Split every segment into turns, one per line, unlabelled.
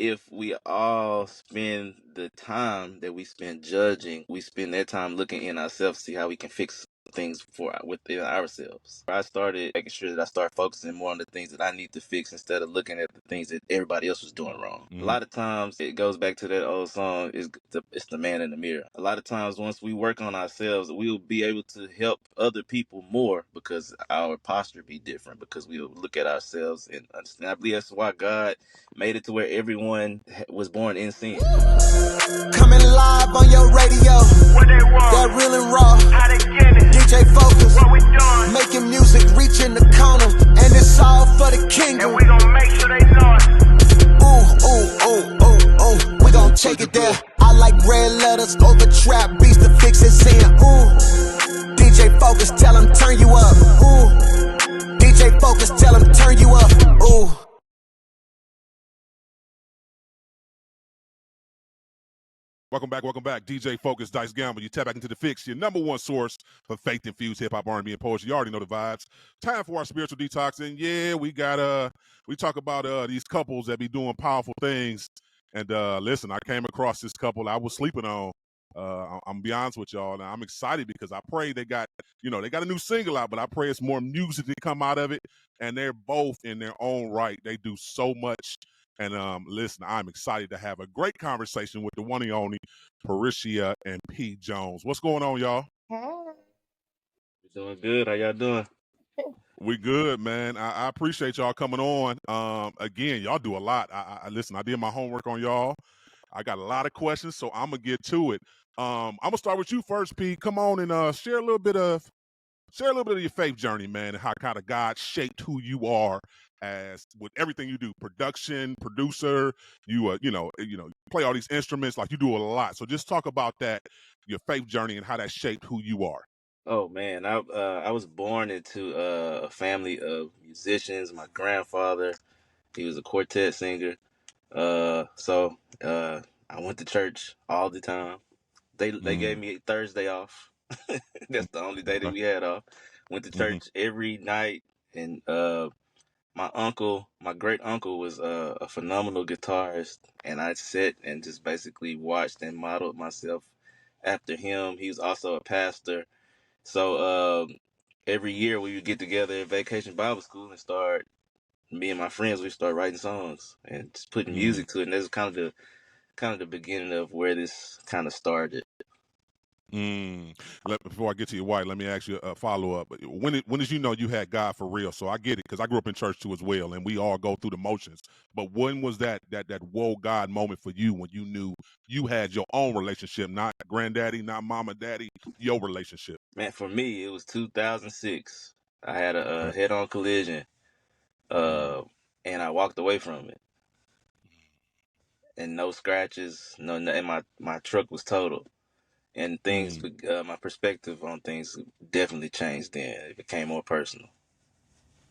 if we all spend the time that we spend judging, we spend that time looking in ourselves, see how we can fix things for within ourselves. I started making sure that I start focusing more on the things that I need to fix instead of looking at the things that everybody else was doing wrong. A lot of times it goes back to that old song, it's the man in the mirror. A lot of times once we work on ourselves, we will be able to help other people more because our posture be different, because we will look at ourselves and understand. I believe that's why God made it to where everyone was born in sin.
Coming live on your radio. What they want? That real and raw. How they get it? DJ Focus. What we doing? Making music, reaching the corner, and it's all for the kingdom. And we gon' make sure they know it. Ooh, ooh, ooh, ooh, ooh. We gon' take it there. I like red letters over trap beats. The Fixx is saying, ooh. DJ Focus, tell him turn you up. Ooh. DJ Focus, tell him turn you up. Ooh.
Welcome back. DJ Focus, Dice Gamble. You tap back into the Fixx, your number one source for faith-infused hip-hop, R&B, and poetry. You already know the vibes. Time for our spiritual detox. And yeah, we talk about these couples that be doing powerful things. And listen, I came across this couple I was sleeping on. I'm gonna be honest with y'all. Now I'm excited because I pray they got a new single out, but I pray it's more music to come out of it. And they're both in their own right. They do so much. And listen, I'm excited to have a great conversation with the one and only Perishia and Peigh Jones. What's going on, y'all?
Hey.
We're doing good. How y'all doing?
We good, man. I appreciate y'all coming on. Again, y'all do a lot. I listen, I did my homework on y'all. I got a lot of questions, so I'm gonna get to it. I'm gonna start with you first, Peigh. Come on and share a little bit of your faith journey, man, and how kind of God shaped who you are as with everything you do, production, producer, you play all these instruments, like you do a lot. So just talk about that, your faith journey and how that shaped who you are.
Oh man, I was born into a family of musicians. My grandfather, he was a quartet singer. So I went to church all the time. They gave me Thursday off. That's the only day that we had off. Went to church every night, and my great uncle was a phenomenal guitarist, and I sat and just basically watched and modeled myself after him. He was also a pastor. So every year we would get together at Vacation Bible School and me and my friends, we start writing songs and just putting music to it. And that's kind of the beginning of where this kind of started.
Before I get to your wife, let me ask you a follow up. When did you know you had God for real? So I get it because I grew up in church too as well, and we all go through the motions. But when was that whoa God moment for you when you knew you had your own relationship, not granddaddy, not mama, daddy, your relationship?
Man, for me, it was 2006. I had a head-on collision, and I walked away from it, and no scratches, and my truck was totaled. And my perspective on things definitely changed then. It became more personal.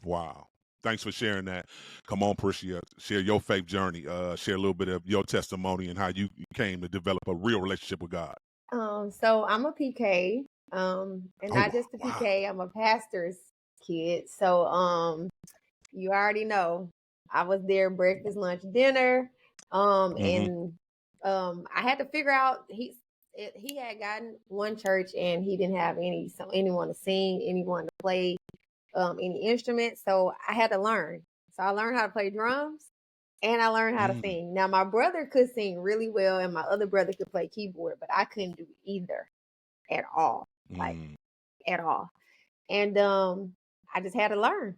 Wow. Thanks for sharing that. Come on, Perishia, share your faith journey. Share a little bit of your testimony and how you came to develop a real relationship with God.
So I'm a PK, and not just a PK. I'm a pastor's kid. So you already know I was there breakfast, lunch, dinner. And I had to figure out he had gotten one church and he didn't have anyone to sing, anyone to play any instrument. So I had to learn. So I learned how to play drums and I learned how to sing. Now my brother could sing really well and my other brother could play keyboard, but I couldn't do either at all. Like at all. And I just had to learn.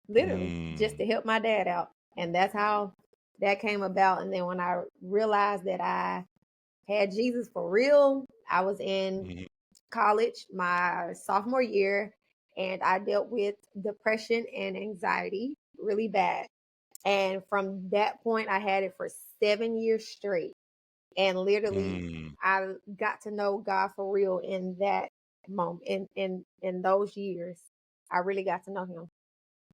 Literally, just to help my dad out. And that's how that came about. And then when I realized that I had Jesus for real, I was in college my sophomore year, and I dealt with depression and anxiety really bad. And from that point, I had it for 7 years straight. And literally, I got to know God for real in that moment, in those years. I really got to know him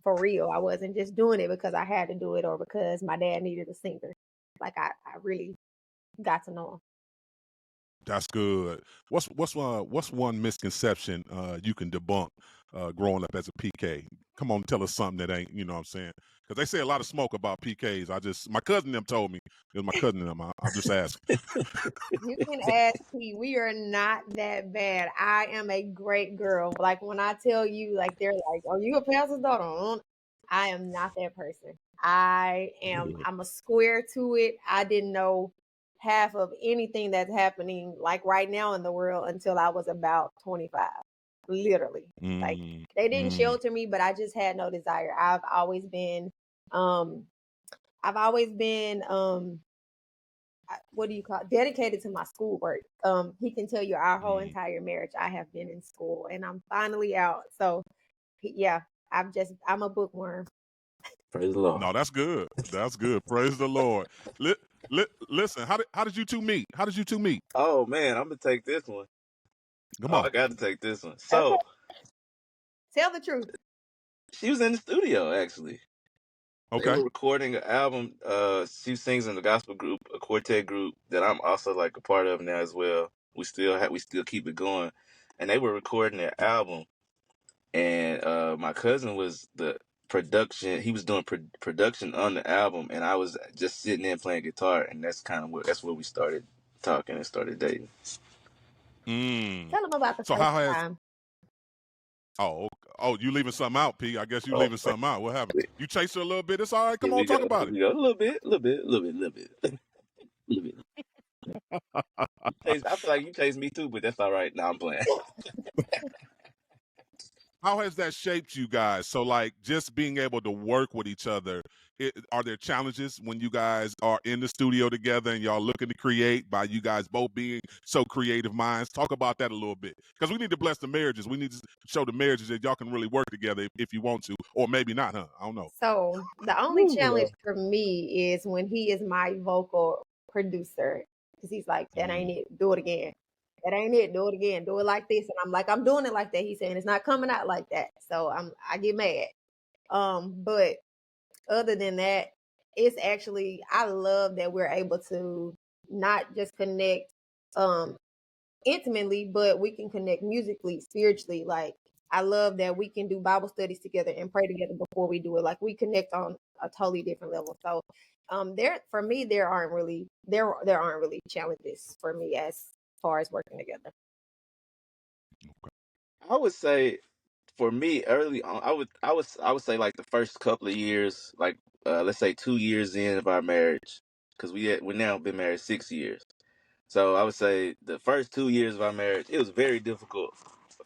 for real. I wasn't just doing it because I had to do it or because my dad needed a singer. Like I really got to know him.
That's good. What's one misconception you can debunk growing up as a PK? Come on, tell us something that ain't, you know what I'm saying? Because they say a lot of smoke about PKs. My cousin them told me. It was my cousin them. I'm just asking.
You can ask P. We are not that bad. I am a great girl. Like when I tell you, like they're like, "Are you a pastor's daughter?" I am not that person. I'm a square to it. I didn't know half of anything that's happening like right now in the world until I was about 25. Literally. Like they didn't shelter me, but I just had no desire. Um I've always been what do you call it? Dedicated to my schoolwork. He can tell you our whole entire marriage I have been in school and I'm finally out. So yeah, I'm a bookworm.
Praise the Lord.
No, that's good. That's good. Praise the Lord. Listen, how did you two meet? How did you two meet?
Oh man, I'm gonna take this one.
Come
Oh,
on.
I got to take this one.
Okay.
So
Tell the truth.
she was in the studio actually. They
Okay.
were recording an album. She sings in the gospel group, a quartet group that I'm also like a part of now as well. We still keep it going, and they were recording their album. And my cousin was the production. He was doing production on the album, and I was just sitting there playing guitar, and that's where we started talking and started dating.
Tell them about the
So
first
how has
time.
you leaving something out, P? I guess you leaving something out. What happened? You chased her a little bit. It's all right. Come
Here
on,
we
talk
go.
about
Here
it.
we go. A little bit, a little bit. I feel like you chased me too, but that's all right. Now I'm playing.
How has that shaped you guys? So, like, just being able to work with each other, are there challenges when you guys are in the studio together and y'all looking to create by you guys both being so creative minds? Talk about that a little bit. Because we need to bless the marriages. We need to show the marriages that y'all can really work together if you want to, or maybe not, huh? I don't know.
So the only challenge for me is when he is my vocal producer. Because he's like, that ain't it. Do it again. That ain't it. Do it again. Do it like this. And I'm like, I'm doing it like that. He's saying it's not coming out like that. So I get mad. But other than that, it's actually I love that we're able to not just connect intimately, but we can connect musically, spiritually. Like I love that we can do Bible studies together and pray together before we do it. Like we connect on a totally different level. So there for me there aren't really challenges for me as far as working together.
I would say for me early on, I would say like the first couple of years, like let's say 2 years in of our marriage, because we now been married 6 years. So I would say the first 2 years of our marriage, it was very difficult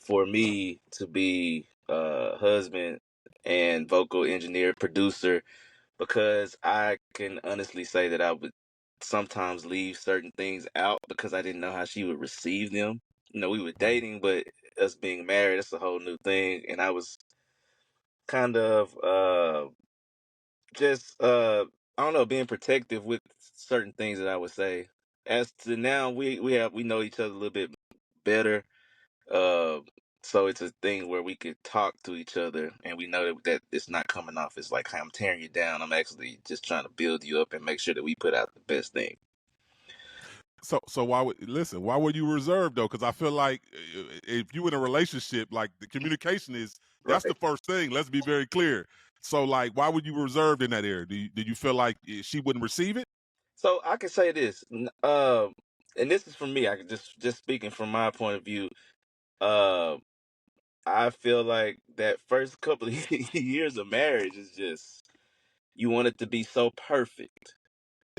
for me to be husband and vocal engineer, producer, because I can honestly say that I would sometimes leave certain things out because I didn't know how she would receive them. You know, we were dating, but us being married, that's a whole new thing. And I was kind of just I don't know, being protective with certain things that I would say. As to now, we know each other a little bit better. Uh, so it's a thing where we could talk to each other, and we know that it's not coming off as like, "Hey, I'm tearing you down." I'm actually just trying to build you up and make sure that we put out the best thing.
So why were you reserved though? Because I feel like if you in a relationship, like the communication that's the
Right.
first thing. Let's be very clear. So like, why would you be reserved in that area? Did you feel like she wouldn't receive it?
So I can say this, and this is from me. I can just speaking from my point of view. Uh, I feel like that first couple of years of marriage is just you want it to be so perfect.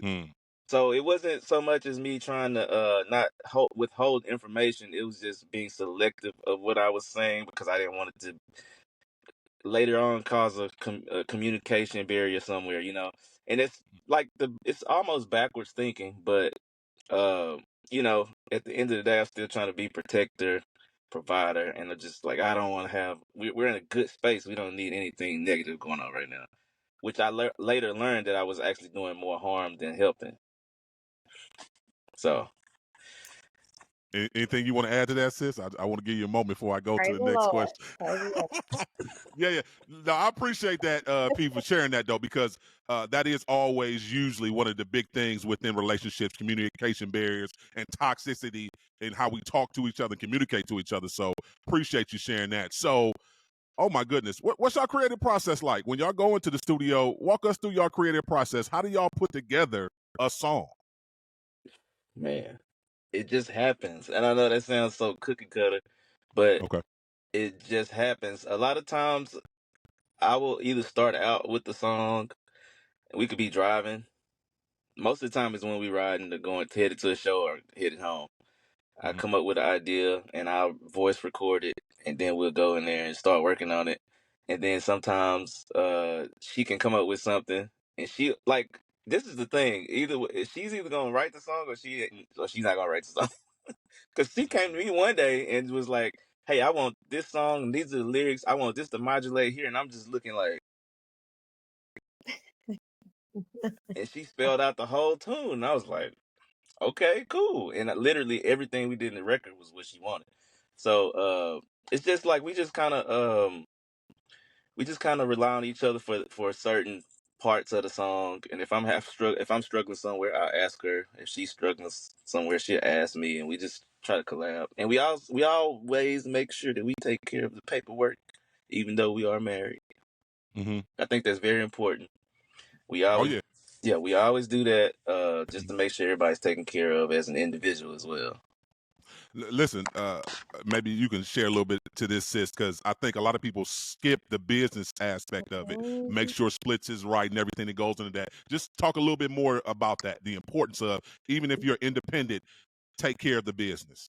Mm.
So it wasn't so much as me trying to withhold information. It was just being selective of what I was saying because I didn't want it to later on cause a communication barrier somewhere, you know. And it's like it's almost backwards thinking, but uh, you know, at the end of the day, I'm still trying to be protector, provider, and I'm just like I don't want to have. We're in a good space. We don't need anything negative going on right now. Which I later learned that I was actually doing more harm than helping. So.
Anything you want to add to that, sis? I want to give you a moment before I go to
Praise
the
the
next
Lord.
question.
Praise the Lord.
Yeah. No, I appreciate that, Pete, for sharing that though, because that is always usually one of the big things within relationships, communication barriers and toxicity and how we talk to each other and communicate to each other. So appreciate you sharing that. So Oh my goodness. What's y'all creative process like? When y'all go into the studio, walk us through y'all creative process. How do y'all put together a song?
Man, it just happens. And I know that sounds so cookie cutter, but
Okay.
it just happens. A lot of times I will either start out with the song, and we could be driving. Most of the time is when we riding to going headed to a show or headed home. I
Mm-hmm.
come up with an idea and I'll voice record it, and then we'll go in there and start working on it. And then sometimes she can come up with something, and she like this is the thing. She's either gonna write the song or she's not gonna write the song. Because she came to me one day and was like, "Hey, I want this song. And these are the lyrics. I want this to modulate here." And I'm just looking like, and she spelled out the whole tune. And I was like, "Okay, cool." And literally everything we did in the record was what she wanted. So it's just like we just kind of rely on each other for certain parts of the song. And if I'm struggling somewhere, I'll ask her. If she's struggling somewhere, she'll ask me, and we just try to collab. And we always make sure that we take care of the paperwork, even though we are married.
Mm-hmm.
I think that's very important. We
Oh
always
yeah.
Yeah, we always do that just to make sure everybody's taken care of as an individual as well.
Listen, maybe you can share a little bit to this, sis, because I think a lot of people skip the business aspect of it. Make sure splits is right and everything that goes into that. Just talk a little bit more about that. The importance of, even if you're independent, take care of the business.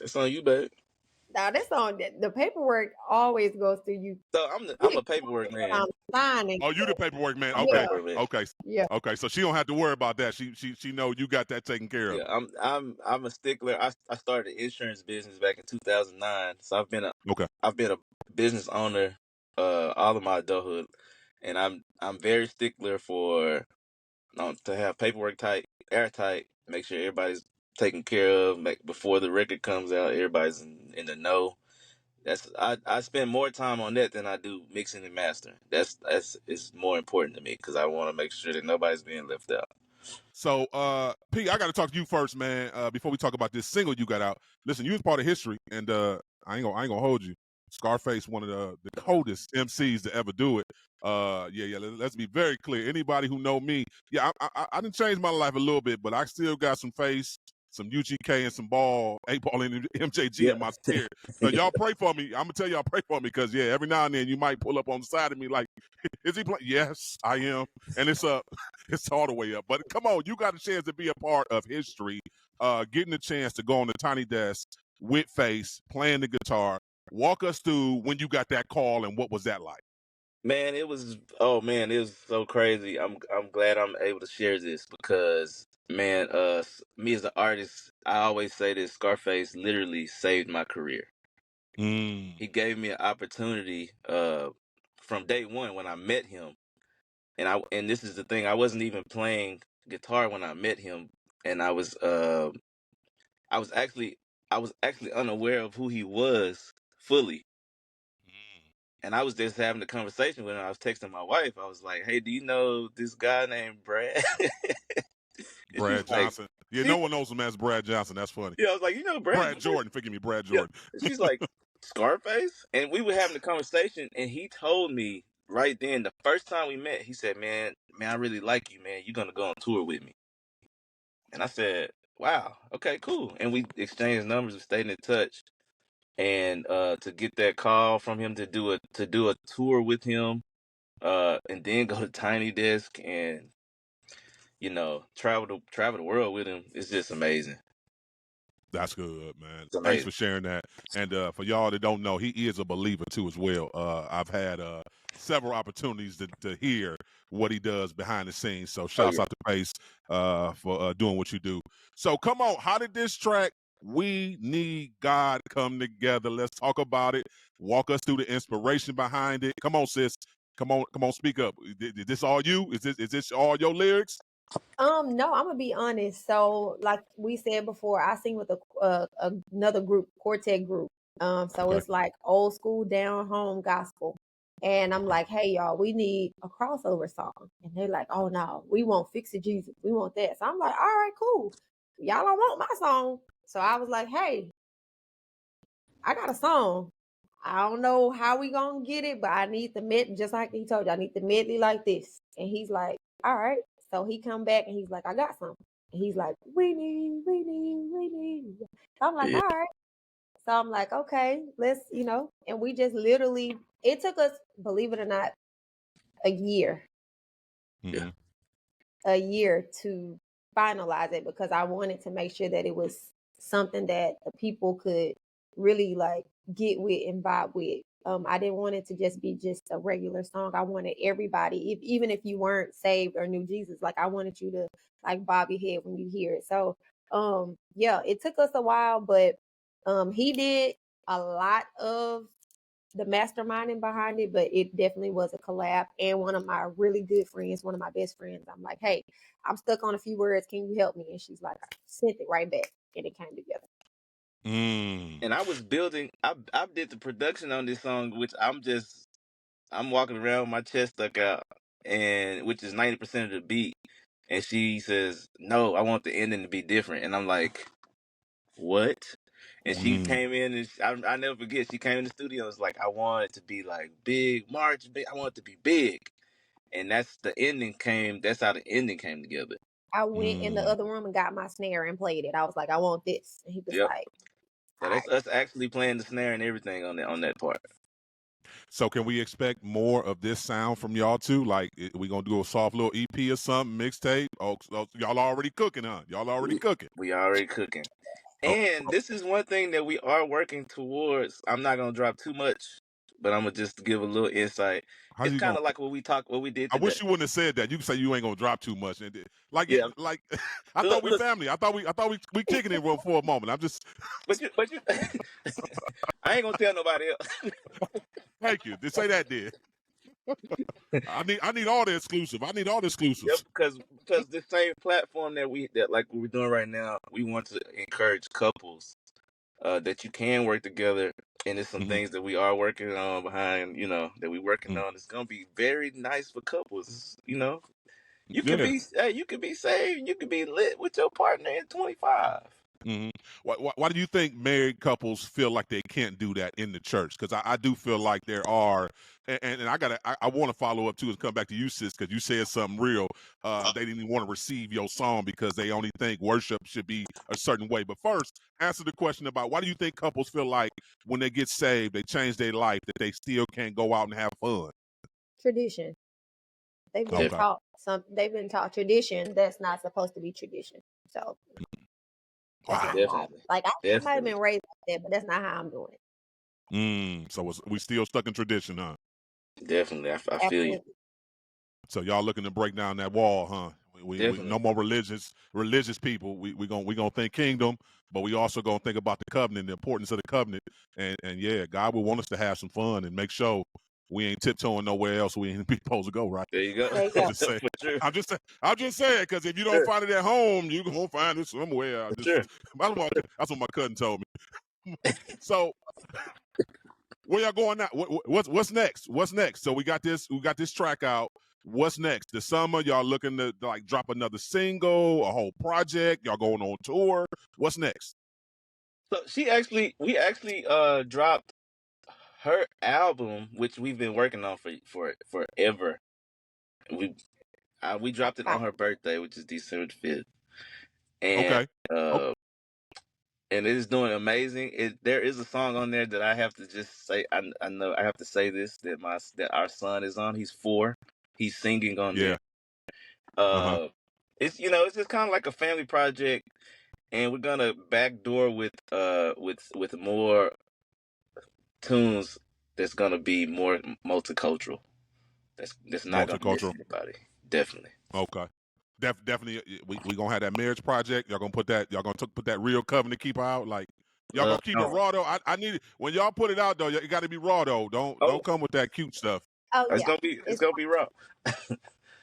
It's on you, babe.
Now this on the paperwork always goes through you.
So I'm a paperwork man.
I'm signing.
Oh, you the paperwork man.
I'm a
Okay.
paperwork man.
Okay.
Yeah.
Okay. So she don't have to worry about that. She know you got that taken care of.
Yeah, I'm a stickler. I started an insurance business back in 2009, so I've been a business owner all of my adulthood, and I'm very stickler for to have paperwork tight, airtight, make sure everybody's taken care of. Before the record comes out, everybody's in the know. I spend more time on that than I do mixing and mastering. That's it's more important to me because I want to make sure that nobody's being left out.
So, Peigh, I got to talk to you first, man. Before we talk about this single you got out. Listen, you was part of history, and I ain't gonna hold you. Scarface, one of the coldest MCs to ever do it. Yeah. Let's be very clear. Anybody who know me, yeah, I didn't change my life a little bit, but I still got some face, some UGK, and some 8 ball, and MJG in my spirit. So y'all pray for me. I'm gonna tell y'all pray for me because yeah, every now and then you might pull up on the side of me like, is he playing? Yes, I am, and it's it's all the way up. But come on, you got a chance to be a part of history, getting a chance to go on the tiny desk with Face, playing the guitar. Walk us through when you got that call and what was that like?
Man, it was so crazy. I'm glad I'm able to share this because man, me as an artist, I always say this: Scarface literally saved my career. He gave me an opportunity from day one when I met him, and this is the thing: I wasn't even playing guitar when I met him, and I was actually unaware of who he was fully. And I was just having a conversation with him. I was texting my wife. I was like, "Hey, do you know this guy named Brad?" And
Brad
she's like,
Johnson. Yeah, no one knows him as Brad Johnson. That's funny.
"Yeah." I was like, "You know Brad
Jordan. Forgive me, Brad
Yeah.
Jordan.
And she's like, "Scarface?" And we were having a conversation, and he told me right then, the first time we met, he said, man, I really like you, man. You're gonna go on tour with me." And I said, "Wow, okay, cool." And we exchanged numbers and stayed in touch. And to get that call from him to do a tour with him, and then go to Tiny Desk and travel the world with him, it's just amazing.
That's good, man.
It's amazing.
Thanks for sharing that. And for y'all that don't know, he is a believer too as well. I've had several opportunities to hear what he does behind the scenes. So shouts out to Pace for doing what you do. So come on, how did this track "We Need God" come together? Let's talk about it. Walk us through the inspiration behind it. Come on, sis. Come on, speak up. Is this all you? Is this all your lyrics?
No, I'm gonna be honest. So, like we said before, I sing with another group, quartet group. So
Okay.
it's like old school, down home gospel. And I'm like, hey y'all, we need a crossover song. And they're like, oh no, we want Fixx Jesus. We want that. So I'm like, all right, cool. Y'all don't want my song. So I was like, hey, I got a song. I don't know how we gonna get it, but I need the med, just like he told you, I need the medley like this. And he's like, all right. So he come back and he's like, I got something. And he's like, we need. So I'm like,
Yeah.
all right. So I'm like, okay, let's, and we just literally, it took us, believe it or not, a year
Mm-hmm.
To finalize it, because I wanted to make sure that it was something that the people could really like get with and vibe with. I didn't want it to just be just a regular song. I wanted everybody, even if you weren't saved or knew Jesus, like I wanted you to like bob your head when you hear it. So yeah, it took us a while, but he did a lot of the masterminding behind it, but it definitely was a collab. And one of my really good friends, one of my best friends, I'm like, hey, I'm stuck on a few words. Can you help me? And she's like, I sent it right back, and it came together.
And I was building. I did the production on this song, which I'm walking around with my chest stuck out, and which is 90% of the beat. And she says, "No, I want the ending to be different." And I'm like, "What?" And she came in, and I never forget. She came in the studio. And was like, "I want it to be like big March. Big. I want it to be big." And that's the ending came. That's how the ending came together.
I went in the other room and got my snare and played it. I was like, I want this. And he was
Yep.
like,
So
all
that's
right.
us actually playing the snare and everything on that part.
So can we expect more of this sound from y'all too? Like, we gonna do a soft little EP or something, mixtape? Oh, y'all already cooking, huh? Y'all already cooking.
We already cooking.
Oh,
And this is one thing that we are working towards. I'm not gonna drop too much, but I'm gonna just give a little insight.
how
It's
you
kind
gonna?
of like what we did
I
today.
wish you wouldn't have said that. You can say you ain't gonna drop too much, and like,
Yeah.
like, I
Look,
thought we
look,
family. I thought we kicking it for a moment. I'm just,
but you, I ain't gonna tell nobody else.
thank you. Just say that, then. I need all the exclusive. I need all the
Yep,
exclusives.
because this same platform that like what we're doing right now, we want to encourage couples that you can work together, and there's some
Mm-hmm.
things that we are working on behind, that we're working
Mm-hmm.
on. It's gonna be very nice for couples. You could
Yeah.
be you could be saved, you could be lit with your partner in 25.
Mm-hmm. Why do you think married couples feel like they can't do that in the church? Because I do feel like there are, and I want to follow up too and come back to you, sis, because you said something real. They didn't even want to receive your song because they only think worship should be a certain way. But first, answer the question about why do you think couples feel like when they get saved, they change their life, that they still can't go out and have fun?
Tradition. They've been
Okay.
taught they've been taught tradition that's not supposed to be tradition. So that's
Wow.
not how
Definitely,
I might have
definitely,
been raised like that, but that's not how I'm doing it.
So we still stuck in tradition, huh?
definitely. I feel you.
Absolutely.
So y'all looking to break down that wall, huh? We
Definitely.
no more religious people. We gonna think kingdom, but we also gonna think about the covenant, the importance of the covenant, and yeah, God will want us to have some fun and make sure we ain't tiptoeing nowhere else we ain't supposed to go, right?
There you go.
There you
I'm
go.
just saying.
For sure.
I'm just saying, because if you don't
Sure.
find it at home, you gonna find it somewhere.
For sure.
That's what my cousin told me. So where y'all going now? What's next? What's next? So we got this track out. What's next? The summer, y'all looking to like drop another single, a whole project? Y'all going on tour? What's next?
So we actually dropped her album, which we've been working on for forever. We dropped it on her birthday, which is December 5th, and
Okay. Oh,
uh, and it is doing amazing. There is a song on there that I have to just say. I know I have to say this that our son is on. He's 4. He's singing on there.
yeah. Uh-huh.
It's just kind of like a family project, and we're gonna backdoor with more tunes that's gonna be more multicultural. That's not gonna miss
Multicultural.
anybody. Definitely.
Okay. Definitely we gonna have that marriage project. Y'all gonna put that real covenant keeper out. Like y'all gonna keep it
No.
raw though. I need it when y'all put it out though, it gotta be raw though.
Oh,
Don't come with that cute stuff.
Oh
it's
yeah.
gonna be raw.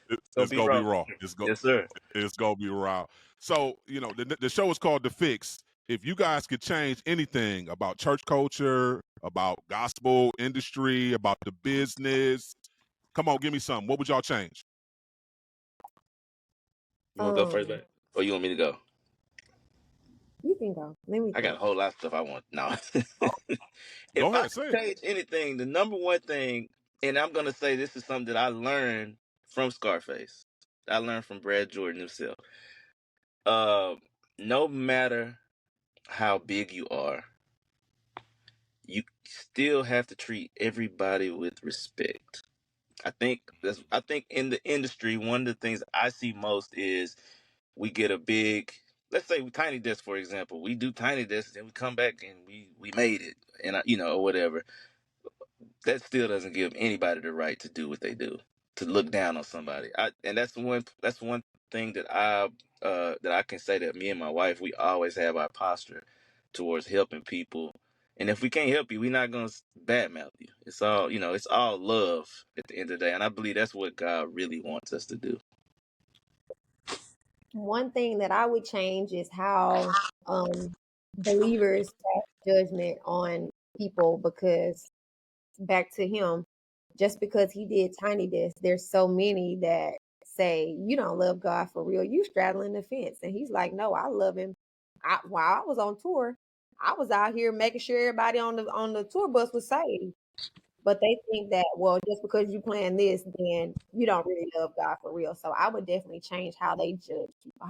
It's gonna
It's
be
gonna be
raw.
raw.
Yes, sir.
It's gonna be raw. So, the show is called The Fixx. If you guys could change anything about church culture, about gospel industry, about the business, come on, give me something. What would y'all change?
You wanna go first, man? Or you want me to go?
You can go. Let me
I got
think.
a whole lot of stuff I want. No.
Go
If I
ahead,
could
say it.
change anything, the number one thing, and I'm gonna say this is something that I learned from Scarface. I learned from Brad Jordan himself. Uh, no matter how big you are, you still have to treat everybody with respect. I think in the industry, one of the things I see most is we get a big, let's say Tiny Desk, for example. We do Tiny Desk and we come back and we made it, and or whatever. That still doesn't give anybody the right to do what they do, to look down on somebody. And that's one thing that I can say that me and my wife, we always have our posture towards helping people. And if we can't help you, we're not gonna badmouth you. It's all it's all love at the end of the day. And I believe that's what God really wants us to do.
One thing that I would change is how believers pass judgment on people, because back to him, just because he did Tiny Desk, there's so many that say, you don't love God for real. You straddling the fence. And he's like, no, I love him. While I was on tour, I was out here making sure everybody on the tour bus was saved. But they think that, well, just because you plan this, then you don't really love God for real. So I would definitely change how they judge people,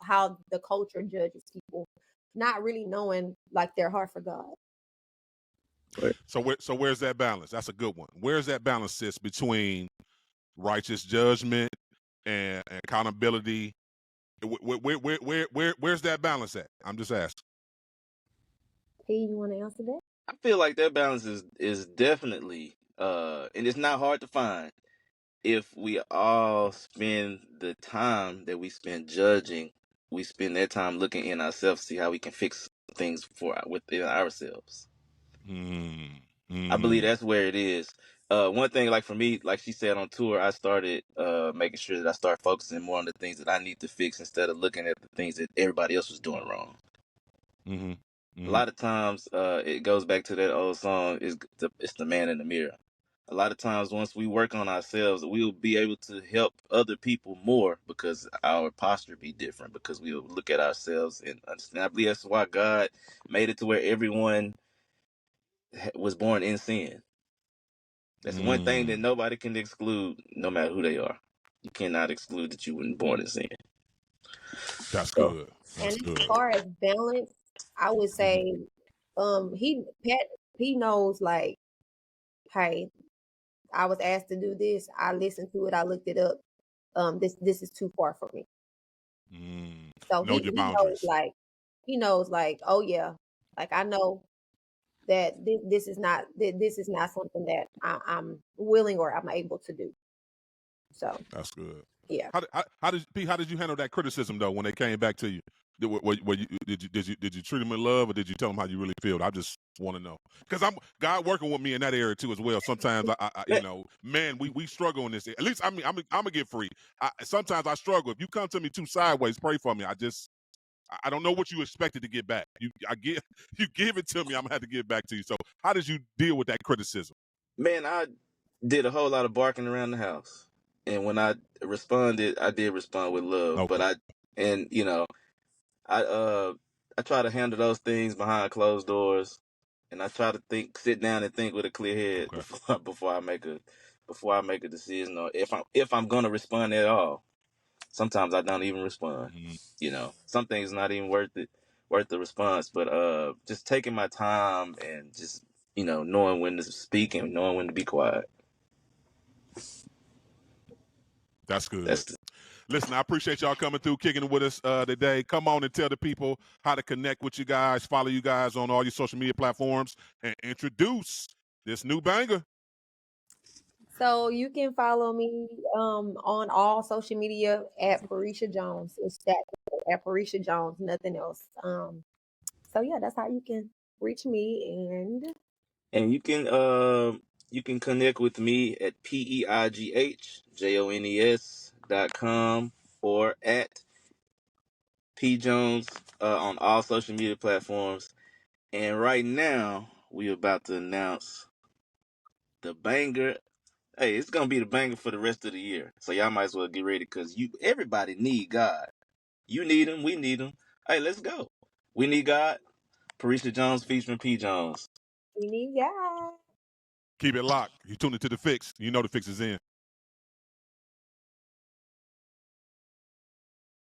how the culture judges people, not really knowing like their heart for God.
Right.
So where's that balance? That's a good one. Where's that balance sits between righteous judgment and accountability? Where's that balance at? I'm just asking.
Peigh, you want to answer that?
I feel like that balance is definitely and it's not hard to find if we all spend the time that we spend judging, we spend that time looking in ourselves, see how we can fix things within ourselves. I believe
Mm-hmm.
that's where it is. One thing, like for me, like she said on tour, I started making sure that I start focusing more on the things that I need to fix instead of looking at the things that everybody else was doing wrong.
Mm-hmm.
A
Mm-hmm.
lot of times, it goes back to that old song, it's the man in the mirror. A lot of times, once we work on ourselves, we'll be able to help other people more because our posture be different, because we'll look at ourselves and understand. I believe that's why God made it to where everyone was born in sin. That's one thing that
Mm.
nobody can exclude, no matter who they are. You cannot exclude that you weren't born in sin.
That's
So,
good.
And
That's
as
good.
far as balance, I would
Mm-hmm.
say, he knows, like, hey, I was asked to do this. I listened to it. I looked it up. This is too far for me.
Mm.
So
Know your boundaries.
he knows like, oh yeah, like I know that this is not something that I'm willing or I'm able to do. So
That's good.
yeah.
How did you handle that criticism though when they came back to you? Did you treat them in love, or did you tell them how you really feel? I just want to know, because I'm God working with me in that area too as well. Sometimes
man,
man, we struggle in this. At least I'm gonna get free. Sometimes I struggle. If you come to me too sideways, pray for me. I don't know what you expected to get back. You give it to me, I'm gonna have to give it back to you. So how did you deal with that criticism?
I did a whole lot of barking around the house. And when I responded, I did respond with love.
Okay.
And I I try to handle those things behind closed doors, and I try to sit down and think with a clear head
Okay.
before I make a decision, or if I'm gonna respond at all. Sometimes I don't even respond.
Mm,
Some things not even worth the response. But just taking my time and just knowing when to speak and knowing when to be quiet.
that's good.
That's
Listen, I appreciate y'all coming through, kicking it with us today. Come on and tell the people how to connect with you guys, follow you guys on all your social media platforms, and introduce this new banger.
So you can follow me on all social media at Perishia Jones. It's that at Perishia Jones, nothing else. So yeah, that's how you can reach me.
and you can connect with me at PEIGHJONES.com or at P Jones on all social media platforms. And right now we about to announce the banger. Hey, it's gonna be the banger for the rest of the year. So y'all might as well get ready, because everybody need God. You need him, we need him. Hey, let's go. We Need God, Perishia Jones featuring P. Jones.
We need God.
Keep it locked. You tuned into the Fixx. You know the Fixx is in.